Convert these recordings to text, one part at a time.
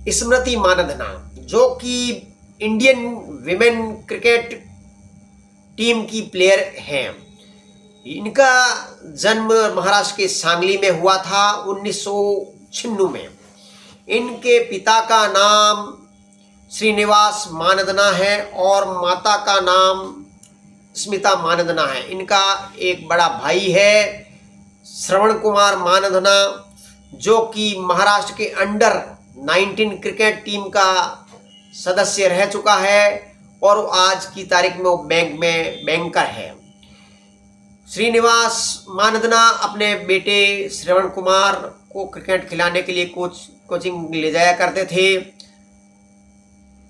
स्मृति मानधना, जो कि Indian women cricket team की प्लेयर हैं। इनका जन्म महाराष्ट्र के सांगली में हुआ था 1996 में। इनके पिता का नाम श्रीनिवास मानधना है और माता का नाम स्मिता मानधना है। इनका एक बड़ा भाई है श्रवण कुमार मानधना, जो कि महाराष्ट्र के अंडर 19 क्रिकेट टीम का सदस्य रह चुका है और आज की तारीख में वो बैंक में बैंकर है। श्रीनिवास मानधना अपने बेटे श्रवण कुमार को क्रिकेट खिलाने के लिए कोचिंग ले जाया करते थे,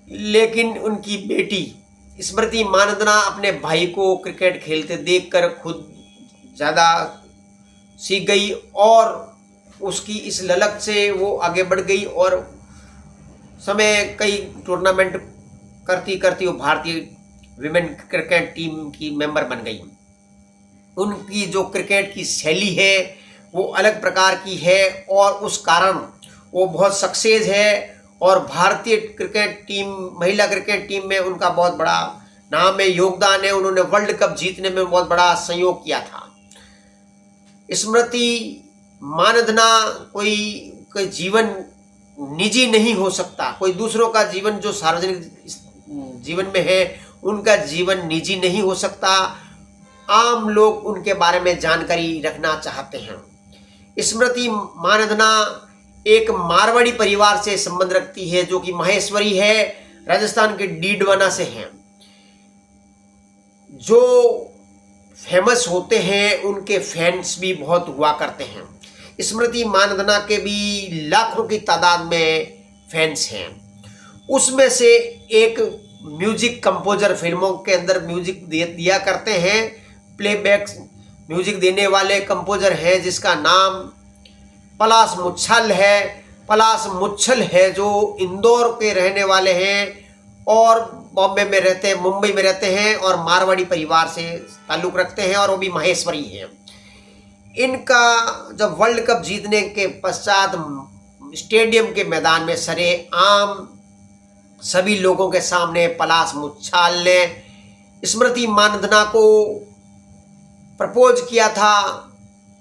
लेकिन उनकी बेटी स्मृति मानधना अपने भाई को क्रिकेट खेलते देखकर खुद ज़्यादा सीख गई और उसकी इस ललक से वो आगे बढ़ गई और समय कई टूर्नामेंट करती करती वो भारतीय विमेन क्रिकेट टीम की मेंबर बन गई। उनकी जो क्रिकेट की शैली है वो अलग प्रकार की है और उस कारण वो बहुत सक्सेस है और भारतीय क्रिकेट टीम, महिला क्रिकेट टीम में उनका बहुत बड़ा नाम है, योगदान है। उन्होंने वर्ल्ड कप जीतने में बहुत बड़ा सहयोग किया था। स्मृति मानधना कोई जीवन निजी नहीं हो सकता, कोई दूसरों का जीवन जो सार्वजनिक जीवन में है उनका जीवन निजी नहीं हो सकता। आम लोग उनके बारे में जानकारी रखना चाहते हैं। स्मृति मानधना एक मारवाड़ी परिवार से संबंध रखती है, जो कि महेश्वरी है, राजस्थान के डीडवाना से हैं। जो फेमस होते हैं उनके फैंस भी बहुत हुआ करते हैं। स्मृति मानधना के भी लाखों की तादाद में फैंस हैं। उसमें से एक म्यूजिक कंपोजर, फिल्मों के अंदर म्यूजिक दिया करते हैं, प्लेबैक म्यूजिक देने वाले कंपोजर हैं, जिसका नाम पलाश मुच्छल है। पलाश मुच्छल है जो इंदौर के रहने वाले हैं और बॉम्बे में रहते हैं, मुंबई में रहते हैं और मारवाड़ी परिवार से ताल्लुक़ रखते हैं और वो भी महेश्वरी हैं। इनका जब वर्ल्ड कप जीतने के पश्चात स्टेडियम के मैदान में सरेआम सभी लोगों के सामने पलाश मुच्छल ने स्मृति मानधना को प्रपोज किया था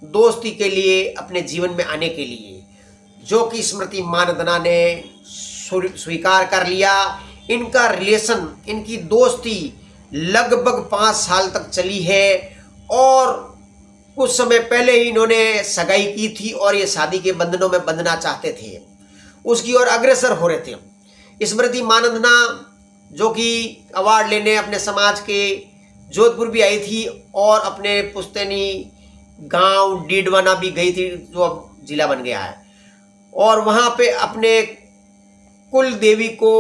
दोस्ती के लिए, अपने जीवन में आने के लिए, जो कि स्मृति मानधना ने स्वीकार कर लिया। इनका रिलेशन, इनकी दोस्ती लगभग 5 साल तक चली है और कुछ समय पहले ही इन्होंने सगाई की थी और ये शादी के बंधनों में बंधना चाहते थे, उसकी ओर अग्रसर हो रहे थे। स्मृति मानधना जो कि अवार्ड लेने अपने समाज के जोधपुर भी आई थी और अपने पुश्तैनी गांव डीडवाना भी गई थी, जो अब जिला बन गया है, और वहाँ पे अपने कुल देवी को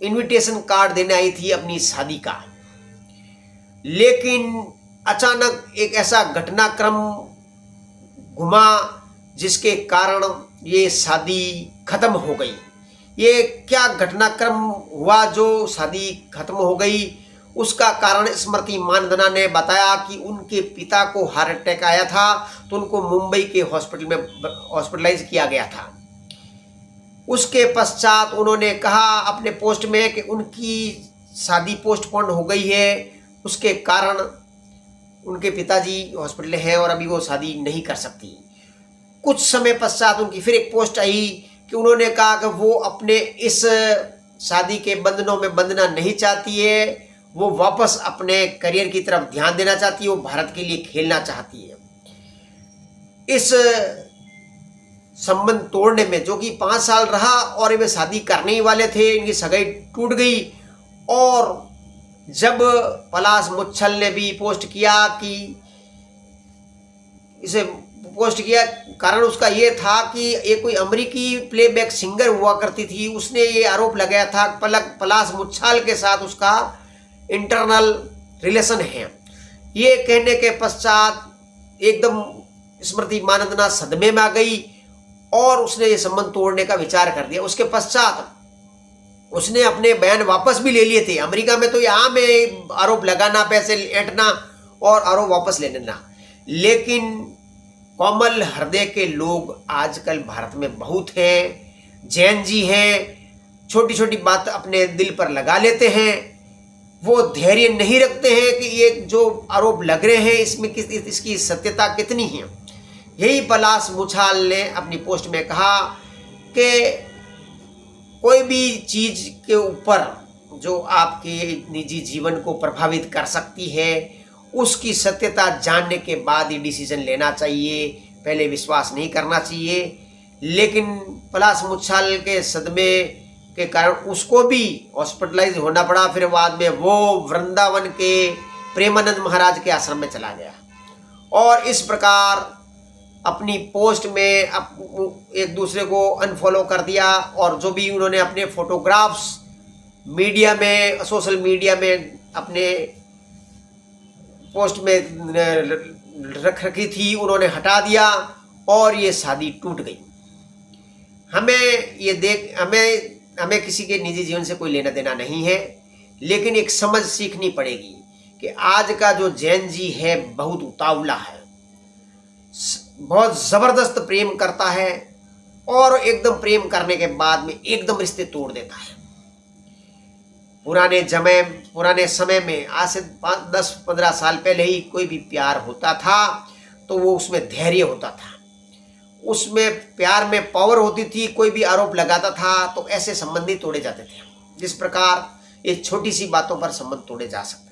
इनविटेशन कार्ड देने आई थी अपनी शादी का। लेकिन अचानक एक ऐसा घटनाक्रम घुमा जिसके कारण ये शादी खत्म हो गई। ये क्या घटनाक्रम हुआ जो शादी खत्म हो गई, उसका कारण स्मृति मानधना ने बताया कि उनके पिता को हार्ट अटैक आया था, तो उनको मुंबई के हॉस्पिटल में हॉस्पिटलाइज किया गया था। उसके पश्चात उन्होंने कहा अपने पोस्ट में कि उनकी शादी पोस्टपोन हो गई है, उसके कारण उनके पिताजी हॉस्पिटल हैं और अभी वो शादी नहीं कर सकती। कुछ समय पश्चात उनकी फिर एक पोस्ट आई कि उन्होंने कहा कि वो अपने इस शादी के बंधनों में बंधना नहीं चाहती है, वो वापस अपने करियर की तरफ ध्यान देना चाहती है, वो भारत के लिए खेलना चाहती है। इस संबंध तोड़ने में, जो कि 5 साल रहा और वे शादी करने ही वाले थे, इनकी सगाई टूट गई। और जब पलाश मुच्छल ने भी पोस्ट किया कि इसे पोस्ट किया, कारण उसका ये था कि ये कोई अमेरिकी प्लेबैक सिंगर हुआ करती थी, उसने ये आरोप लगाया था पलाश मुच्छल के साथ उसका इंटरनल रिलेशन है। ये कहने के पश्चात एकदम स्मृति मानधना सदमे में आ गई और उसने ये संबंध तोड़ने का विचार कर दिया। उसके पश्चात उसने अपने बयान वापस भी ले लिए थे। अमेरिका में तो ये आम है आरोप लगाना, पैसे ऐंठना और आरोप वापस ले लेना, लेकिन कोमल हृदय के लोग आजकल भारत में बहुत हैं जैन जी हैं, छोटी छोटी बात अपने दिल पर लगा लेते हैं, वो धैर्य नहीं रखते हैं कि ये जो आरोप लग रहे हैं इसमें इसकी सत्यता कितनी है। यही पलाश मुछाल ने अपनी पोस्ट में कहा कि कोई भी चीज़ के ऊपर जो आपके निजी जीवन को प्रभावित कर सकती है उसकी सत्यता जानने के बाद ही डिसीजन लेना चाहिए, पहले विश्वास नहीं करना चाहिए। लेकिन पलाश मुच्छाल के सदमे के कारण उसको भी हॉस्पिटलाइज होना पड़ा। फिर बाद में वो वृंदावन के प्रेमानंद महाराज के आश्रम में चला गया और इस प्रकार अपनी पोस्ट में एक दूसरे को अनफॉलो कर दिया और जो भी उन्होंने अपने फोटोग्राफ्स मीडिया में, सोशल मीडिया में अपने पोस्ट में रख रखी थी उन्होंने हटा दिया और ये शादी टूट गई। हमें किसी के निजी जीवन से कोई लेना देना नहीं है, लेकिन एक समझ सीखनी पड़ेगी कि आज का जो जैन जी है बहुत उतावला है, बहुत ज़बरदस्त प्रेम करता है और एकदम प्रेम करने के बाद में एकदम रिश्ते तोड़ देता है। पुराने समय में आज से 10-15 साल पहले ही कोई भी प्यार होता था तो वो उसमें धैर्य होता था, उसमें प्यार में पावर होती थी। कोई भी आरोप लगाता था तो ऐसे संबंध ही तोड़े जाते थे। जिस प्रकार ये छोटी सी बातों पर संबंध तोड़े जा सकते